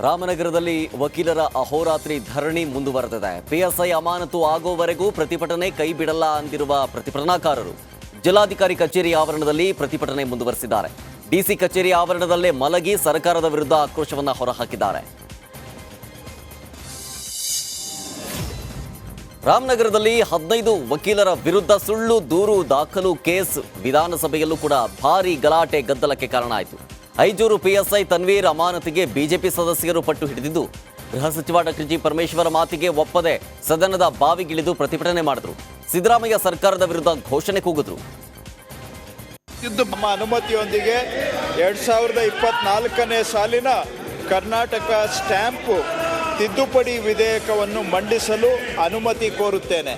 ರಾಮನಗರದಲ್ಲಿ ವಕೀಲರ ಅಹೋರಾತ್ರಿ ಧರಣಿ ಮುಂದುವರೆದಿದೆ. ಪಿಎಸ್ಐ ಅಮಾನತು ಆಗೋವರೆಗೂ ಪ್ರತಿಭಟನೆ ಕೈ ಬಿಡಲ್ಲ ಅಂದಿರುವ ಪ್ರತಿಭಟನಾಕಾರರು ಜಿಲ್ಲಾಧಿಕಾರಿ ಕಚೇರಿ ಆವರಣದಲ್ಲಿ ಪ್ರತಿಭಟನೆ ಮುಂದುವರೆಸಿದ್ದಾರೆ. ಡಿಸಿ ಕಚೇರಿ ಆವರಣದಲ್ಲೇ ಮಲಗಿ ಸರ್ಕಾರದ ವಿರುದ್ಧ ಆಕ್ರೋಶವನ್ನು ಹೊರಹಾಕಿದ್ದಾರೆ. ರಾಮನಗರದಲ್ಲಿ 15 ವಕೀಲರ ವಿರುದ್ಧ ಸುಳ್ಳು ದೂರು ದಾಖಲು ಕೇಸ್ ವಿಧಾನಸಭೆಯಲ್ಲೂ ಕೂಡ ಭಾರೀ ಗಲಾಟೆ ಗದ್ದಲಕ್ಕೆ ಕಾರಣ ಆಯಿತು. ಐಜೂರು ಪಿಎಸ್ಐ ತನ್ವೀರ್ ಅಮಾನತಿಗೆ ಬಿಜೆಪಿ ಸದಸ್ಯರು ಪಟ್ಟು ಹಿಡಿದಿದ್ದು, ಗೃಹ ಸಚಿವ ಡಾಕ್ಟರ್ ಜಿ ಪರಮೇಶ್ವರ ಮಾತಿಗೆ ಒಪ್ಪದೆ ಸದನದ ಬಾವಿಗಿಳಿದು ಪ್ರತಿಭಟನೆ ಮಾಡಿದ್ರು. ಸಿದ್ದರಾಮಯ್ಯ ಸರ್ಕಾರದ ವಿರುದ್ಧ ಘೋಷಣೆ ಕೂಗಿದ್ರು. ನಮ್ಮ ಅನುಮತಿಯೊಂದಿಗೆ 2024ನೇ ಸಾಲಿನ ಕರ್ನಾಟಕ ಸ್ಟ್ಯಾಂಪ್ ತಿದ್ದುಪಡಿ ವಿಧೇಯಕವನ್ನು ಮಂಡಿಸಲು ಅನುಮತಿ ಕೋರುತ್ತೇನೆ.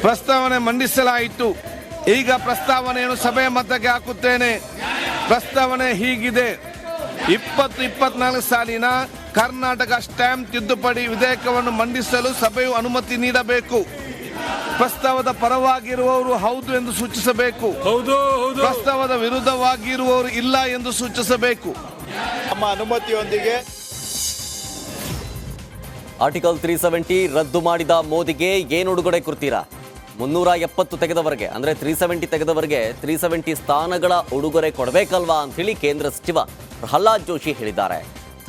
ಪ್ರಸ್ತಾವನೆ ಮಂಡಿಸಲಾಯಿತು. ಈಗ ಪ್ರಸ್ತಾವನೆಯನ್ನು ಸಭೆಯ ಮತಕ್ಕೆ ಹಾಕುತ್ತೇನೆ. ಪ್ರಸ್ತಾವನೆ ಹೀಗಿದೆ: 2024 ಸಾಲಿನ ಕರ್ನಾಟಕ ಸ್ಟ್ಯಾಂಪ್ ತಿದ್ದುಪಡಿ ವಿಧೇಯಕವನ್ನು ಮಂಡಿಸಲು ಸಭೆಯು ಅನುಮತಿ ನೀಡಬೇಕು. ಪ್ರಸ್ತಾವದ ಪರವಾಗಿರುವವರು ಹೌದು ಎಂದು ಸೂಚಿಸಬೇಕು. ಪ್ರಸ್ತಾವದ ವಿರುದ್ಧವಾಗಿರುವವರು ಇಲ್ಲ ಎಂದು ಸೂಚಿಸಬೇಕು. ನಮ್ಮ ಅನುಮತಿಯೊಂದಿಗೆ ಆರ್ಟಿಕಲ್ 370 ರದ್ದು ಮಾಡಿದ ಮೋದಿಗೆ ಏನು ಉಡುಗೊರೆ ಕೊಡ್ತೀರಾ? 370 ತೆಗೆದವರೆಗೆ, ಅಂದರೆ 370 ತೆಗೆದವರೆಗೆ 370 ಸ್ಥಾನಗಳ ಉಡುಗೊರೆ ಕೊಡಬೇಕಲ್ವಾ ಅಂತೇಳಿ ಕೇಂದ್ರ ಸಚಿವ ಪ್ರಹ್ಲಾದ್ ಜೋಶಿ ಹೇಳಿದ್ದಾರೆ.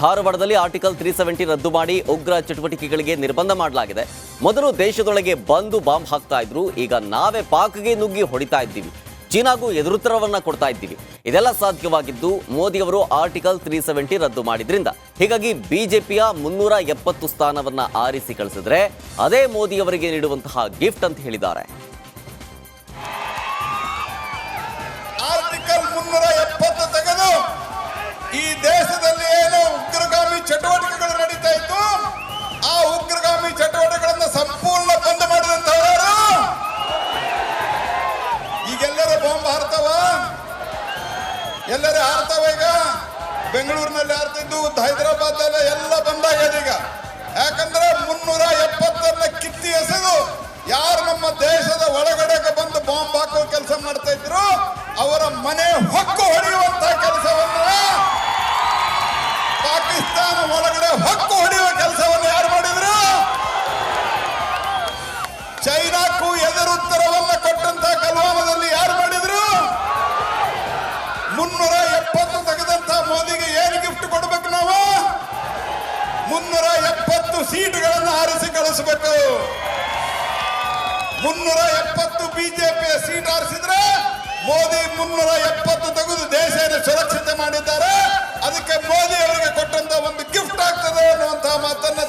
ಧಾರವಾಡದಲ್ಲಿ ಆರ್ಟಿಕಲ್ 370 ರದ್ದು ಮಾಡಿ ಉಗ್ರ ಚಟುವಟಿಕೆಗಳಿಗೆ ನಿರ್ಬಂಧ ಮಾಡಲಾಗಿದೆ. ಮೊದಲು ದೇಶದೊಳಗೆ ಬಂದು ಬಾಂಬ್ ಹಾಕ್ತಾ ಇದ್ರು, ಈಗ ನಾವೇ ಪಾಕ್ಗೆ ನುಗ್ಗಿ ಹೊಡಿತಾ ಇದ್ದೀವಿ, ಚೀನಾಗೂ ಎದುರುತ್ತರವನ್ನ ಕೊಡ್ತಾ ಇದ್ದೀವಿ. ಇದೆಲ್ಲ ಸಾಧ್ಯವಾಗಿದ್ದು ಮೋದಿಯವರು ಆರ್ಟಿಕಲ್ 370 ರದ್ದು ಮಾಡಿದ್ರಿಂದ. ಹೀಗಾಗಿ ಬಿಜೆಪಿಯ 370 ಸ್ಥಾನವನ್ನ ಆರಿಸಿ ಕಳಿಸಿದ್ರೆ ಅದೇ ಮೋದಿಯವರಿಗೆ ನೀಡುವಂತಹ ಗಿಫ್ಟ್ ಅಂತ ಹೇಳಿದ್ದಾರೆ. ಆರ್ಟಿಕಲ್ 370 ತೆಗೆದು ಈ ದೇಶದಲ್ಲಿ ಏನು ಉಗ್ರಗಾಮಿ ಚಟುವಟಿಕೆಗಳು ನಡೀತಾ ಇತ್ತು, ಆ ಉಗ್ರಗಾಮಿ ಚಟುವಟಿಕೆಗಳನ್ನು ಸಂಪೂರ್ಣ ಬಂದ್ ಮಾಡಿದಂತವರು ಈಗೆಲ್ಲರ ಬಾಂಬ್ ಹಾರ್ತಾವ, ಎಲ್ಲರೂ ಹಾರ್ತಾವ. ಈಗ ಬೆಂಗಳೂರಿನಲ್ಲಿ ಹಾರ್ತಿದ್ದು, ಹೈದರಾಬಾದ್ ಎಲ್ಲ ಬಂದಾಗಿದೆ ಈಗ. ಯಾಕಂದ್ರೆ 370 ಕಿತ್ತಿ ಎಸೆದು ಯಾರು ನಮ್ಮ ದೇಶದ ಒಳಗಡೆ ಬಂದು ಬಾಂಬ್ ಹಾಕೋ ಕೆಲಸ ಮಾಡ್ತಾ ಇದ್ರು ಅವರ ಮನೆ ಹೊಕ್ಕು ಹೊಡೆಯುವಂತ ಕೆಲಸವನ್ನ, ಪಾಕಿಸ್ತಾನ ಒಳಗಡೆ ಹೊಕ್ಕು ಹೊಡೆಯುವ ಕೆಲಸವನ್ನು ಯಾರು ಮಾಡಿದ್ರು? ಚೈನಾಕ್ಕೂ ಎದುರುತ್ತರವನ್ನ ಕೊಟ್ಟಂತ ಕಲ್ವಾಮದಲ್ಲಿ ಯಾರು ಮಾಡಿದ್ರು? 370 ತೆಗೆದಂತ ಮೋದಿಗೆ ಏನು ಗಿಫ್ಟ್ ಕೊಡ್ಬೇಕು? ನಾವು 370 ಸೀಟುಗಳನ್ನು ಆರಿಸಿ ಕಳಿಸಬೇಕು. 370 ಬಿಜೆಪಿಯ ಸೀಟ್ ಆರಿಸಿದ್ರೆ ಮೋದಿ 370 ತೆಗೆದು ದೇಶವನ್ನು ಸುರಕ್ಷತೆ ಮಾಡಿದ್ದಾರೆ. ಅದಕ್ಕೆ ಮೋದಿ ಅವರಿಗೆ ಕೊಟ್ಟಂತ ಒಂದು ಗಿಫ್ಟ್ ಆಗ್ತದೆ ಅನ್ನುವಂತಹ ಮಾತನ್ನ.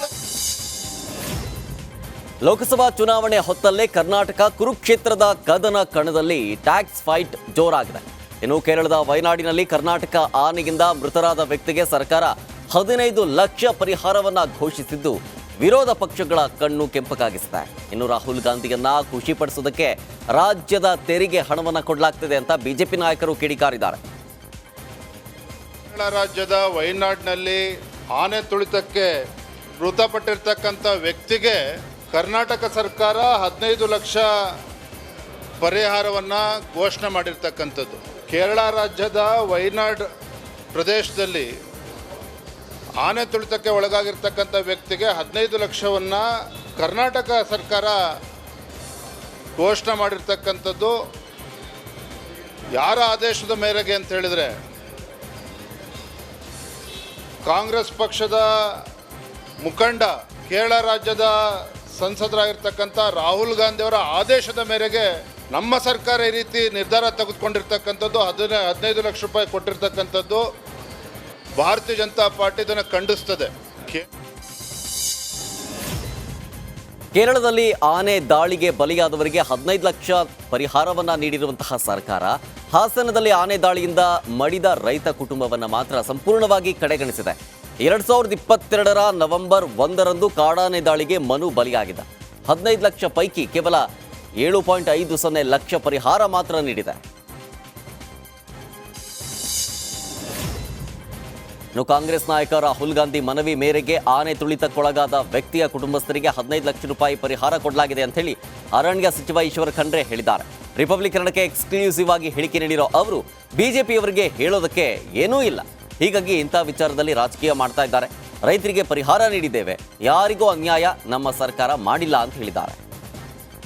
ಲೋಕಸಭಾ ಚುನಾವಣೆ ಹೊತ್ತಲ್ಲೇ ಕರ್ನಾಟಕ ಕುರುಕ್ಷೇತ್ರದ ಕದನ ಕಣದಲ್ಲಿ ಟ್ಯಾಕ್ಸ್ ಫೈಟ್ ಜೋರಾಗಿದೆ. ಇನ್ನು ಕೇರಳದ ವಯನಾಡಿನಲ್ಲಿ ಕರ್ನಾಟಕ ಆನೆಯಿಂದ ಮೃತರಾದ ವ್ಯಕ್ತಿಗೆ ಸರ್ಕಾರ 15 ಲಕ್ಷ ಪರಿಹಾರವನ್ನ ಘೋಷಿಸಿದ್ದು ವಿರೋಧ ಪಕ್ಷಗಳ ಕಣ್ಣು ಕೆಂಪಗಾಗಿಸಿದೆ. ಇನ್ನು ರಾಹುಲ್ ಗಾಂಧಿಯನ್ನ ಖುಷಿಪಡಿಸುವುದಕ್ಕೆ ರಾಜ್ಯದ ತೆರಿಗೆ ಹಣವನ್ನು ಕೊಡಲಾಗ್ತಿದೆ ಅಂತ ಬಿಜೆಪಿ ನಾಯಕರು ಕಿಡಿಕಾರಿದ್ದಾರೆ. ಕೇರಳ ರಾಜ್ಯದ ವಯನಾಡಿನಲ್ಲಿ ಆನೆ ತುಳಿತಕ್ಕೆ ಮೃತಪಟ್ಟಿರ್ತಕ್ಕಂಥ ವ್ಯಕ್ತಿಗೆ ಕರ್ನಾಟಕ ಸರ್ಕಾರ 15 ಲಕ್ಷ ಪರಿಹಾರವನ್ನು ಘೋಷಣೆ ಮಾಡಿರ್ತಕ್ಕಂಥದ್ದು. ಕೇರಳ ರಾಜ್ಯದ ವಯನಾಡ್ ಪ್ರದೇಶದಲ್ಲಿ ಆನೆ ತುಳಿತಕ್ಕೆ ಒಳಗಾಗಿರ್ತಕ್ಕಂಥ ವ್ಯಕ್ತಿಗೆ 15 ಲಕ್ಷವನ್ನು ಕರ್ನಾಟಕ ಸರ್ಕಾರ ಘೋಷಣೆ ಮಾಡಿರ್ತಕ್ಕಂಥದ್ದು ಯಾರ ಆದೇಶದ ಮೇರೆಗೆ ಅಂತ ಹೇಳಿದರೆ, ಕಾಂಗ್ರೆಸ್ ಪಕ್ಷದ ಮುಖಂಡ ಕೇರಳ ರಾಜ್ಯದ ಸಂಸದರಾಗಿರ್ತಕ್ಕಂಥ ರಾಹುಲ್ ಗಾಂಧಿ ಅವರ ಆದೇಶದ ಮೇರೆಗೆ ನಮ್ಮ ಸರ್ಕಾರ ಈ ರೀತಿ ನಿರ್ಧಾರ ತೆಗೆದುಕೊಂಡಿರ್ತಕ್ಕಂಥದ್ದು. 15 ಲಕ್ಷ ರೂಪಾಯಿ ಕೊಟ್ಟಿರ್ತಕ್ಕಂಥದ್ದು. ಭಾರತೀಯ ಜನತಾ ಪಾರ್ಟಿ ಇದನ್ನು ಖಂಡಿಸ್ತದೆ. ಕೇರಳದಲ್ಲಿ ಆನೆ ದಾಳಿಗೆ ಬಲಿಯಾದವರಿಗೆ 15 ಲಕ್ಷ ಪರಿಹಾರವನ್ನ ನೀಡಿರುವಂತಹ ಸರ್ಕಾರ ಹಾಸನದಲ್ಲಿ ಆನೆ ದಾಳಿಯಿಂದ ಮಡಿದ ರೈತ ಕುಟುಂಬವನ್ನು ಮಾತ್ರ ಸಂಪೂರ್ಣವಾಗಿ ಕಡೆಗಣಿಸಿದೆ. 2022ರ ನವೆಂಬರ್ 1ರಂದು ಕಾಡಾನೆ ದಾಳಿಗೆ ಮನು ಬಲಿಯಾಗಿದ್ದ. 15 ಲಕ್ಷ ಪೈಕಿ ಕೇವಲ 7.50 ಲಕ್ಷ ಪರಿಹಾರ ಮಾತ್ರ ನೀಡಿದೆ. ಇನ್ನು ಕಾಂಗ್ರೆಸ್ ನಾಯಕ ರಾಹುಲ್ ಗಾಂಧಿ ಮನವಿ ಮೇರೆಗೆ ಆನೆ ತುಳಿತಕ್ಕೊಳಗಾದ ವ್ಯಕ್ತಿಯ ಕುಟುಂಬಸ್ಥರಿಗೆ 15 ಲಕ್ಷ ರೂಪಾಯಿ ಪರಿಹಾರ ಕೊಡಲಾಗಿದೆ ಅಂತ ಹೇಳಿ ಅರಣ್ಯ ಸಚಿವ ಈಶ್ವರ್ ಖಂಡ್ರೆ ಹೇಳಿದ್ದಾರೆ. ರಿಪಬ್ಲಿಕ್ ಕನ್ನಡಕ್ಕೆ ಎಕ್ಸ್ಕ್ಲೂಸಿವ್ ಆಗಿ ಹೇಳಿಕೆ ನೀಡಿರೋ ಅವರು ಬಿಜೆಪಿಯವರಿಗೆ ಹೇಳೋದಕ್ಕೆ ಏನೂ ಇಲ್ಲ, ಹೀಗಾಗಿ ಇಂಥ ವಿಚಾರದಲ್ಲಿ ರಾಜಕೀಯ ಮಾಡ್ತಾ ಇದ್ದಾರೆ. ರೈತರಿಗೆ ಪರಿಹಾರ ನೀಡಿದ್ದೇವೆ, ಯಾರಿಗೂ ಅನ್ಯಾಯ ನಮ್ಮ ಸರ್ಕಾರ ಮಾಡಿಲ್ಲ ಅಂತ ಹೇಳಿದ್ದಾರೆ.